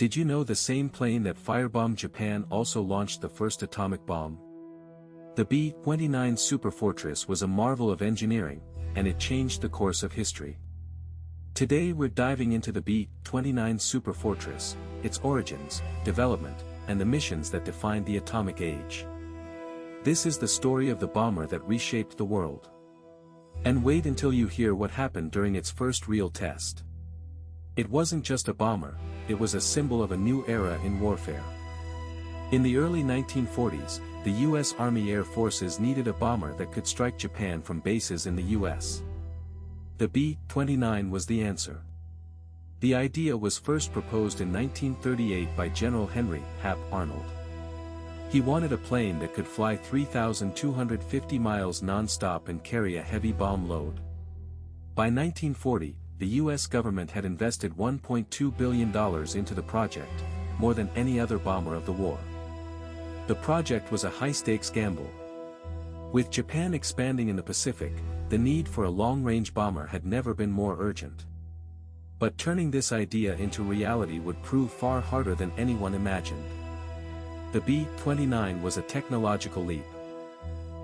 Did you know the same plane that firebombed Japan also launched the first atomic bomb? The B-29 Superfortress was a marvel of engineering, and it changed the course of history. Today we're diving into the B-29 Superfortress, its origins, development, and the missions that defined the atomic age. This is the story of the bomber that reshaped the world. And wait until you hear what happened during its first real test. It wasn't just a bomber, it was a symbol of a new era in warfare. In the early 1940s, the U.S. Army Air Forces needed a bomber that could strike Japan from bases in the U.S. The B-29 was the answer. The idea was first proposed in 1938 by General Henry "Hap" Arnold. He wanted a plane that could fly 3,250 miles non-stop and carry a heavy bomb load. By 1940, the U.S. government had invested $1.2 billion into the project, more than any other bomber of the war. The project was a high-stakes gamble. With Japan expanding in the Pacific, the need for a long-range bomber had never been more urgent. But turning this idea into reality would prove far harder than anyone imagined. The B-29 was a technological leap.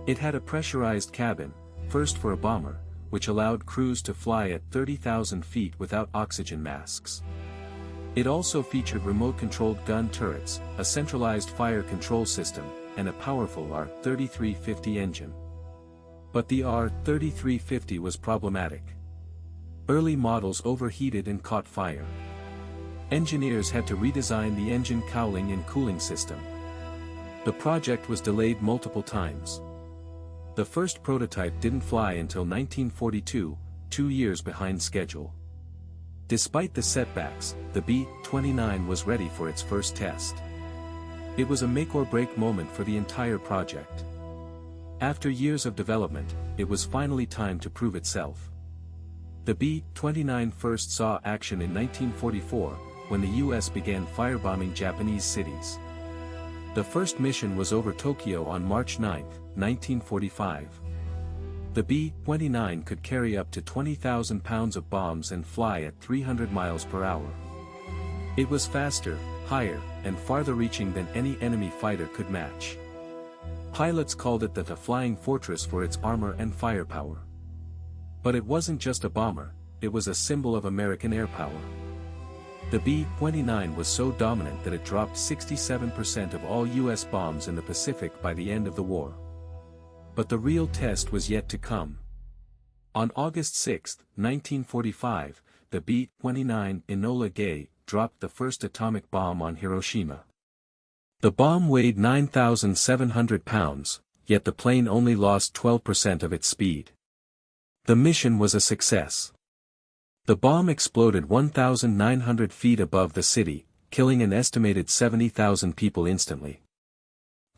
It had a pressurized cabin, first for a bomber, which allowed crews to fly at 30,000 feet without oxygen masks. It also featured remote-controlled gun turrets, a centralized fire control system, and a powerful R-3350 engine. But the R-3350 was problematic. Early models overheated and caught fire. Engineers had to redesign the engine cowling and cooling system. The project was delayed multiple times. The first prototype didn't fly until 1942, 2 years behind schedule. Despite the setbacks, the B-29 was ready for its first test. It was a make-or-break moment for the entire project. After years of development, it was finally time to prove itself. The B-29 first saw action in 1944, when the U.S. began firebombing Japanese cities. The first mission was over Tokyo on March 9, 1945. The B-29 could carry up to 20,000 pounds of bombs and fly at 300 miles per hour. It was faster, higher, and farther-reaching than any enemy fighter could match. Pilots called it the Flying Fortress for its armor and firepower. But it wasn't just a bomber, it was a symbol of American air power. The B-29 was so dominant that it dropped 67% of all U.S. bombs in the Pacific by the end of the war. But the real test was yet to come. On August 6, 1945, the B-29 Enola Gay dropped the first atomic bomb on Hiroshima. The bomb weighed 9,700 pounds, yet the plane only lost 12% of its speed. The mission was a success. The bomb exploded 1,900 feet above the city, killing an estimated 70,000 people instantly.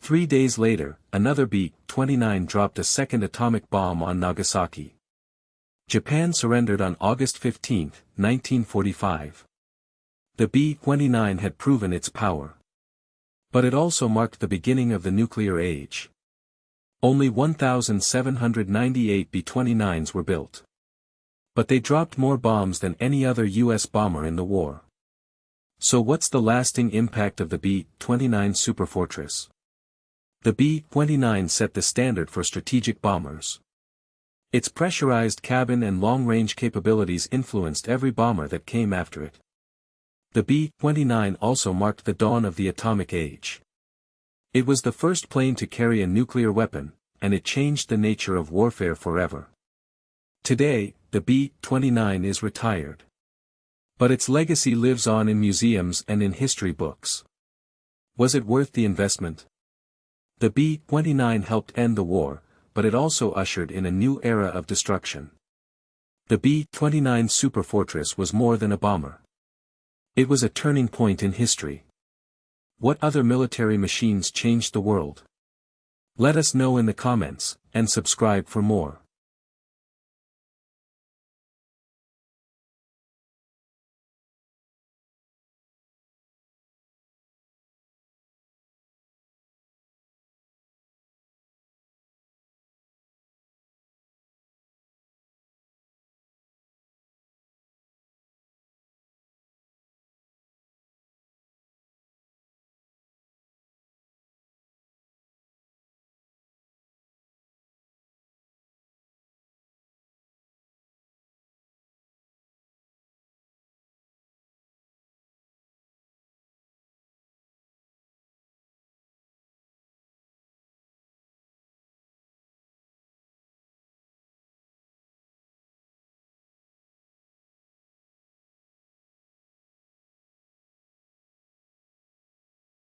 3 days later, another B-29 dropped a second atomic bomb on Nagasaki. Japan surrendered on August 15, 1945. The B-29 had proven its power. But it also marked the beginning of the nuclear age. Only 1,798 B-29s were built. But they dropped more bombs than any other U.S. bomber in the war. So what's the lasting impact of the B-29 Superfortress? The B-29 set the standard for strategic bombers. Its pressurized cabin and long-range capabilities influenced every bomber that came after it. The B-29 also marked the dawn of the atomic age. It was the first plane to carry a nuclear weapon, and it changed the nature of warfare forever. Today, the B-29 is retired. But its legacy lives on in museums and in history books. Was it worth the investment? The B-29 helped end the war, but it also ushered in a new era of destruction. The B-29 Superfortress was more than a bomber. It was a turning point in history. What other military machines changed the world? Let us know in the comments, and subscribe for more.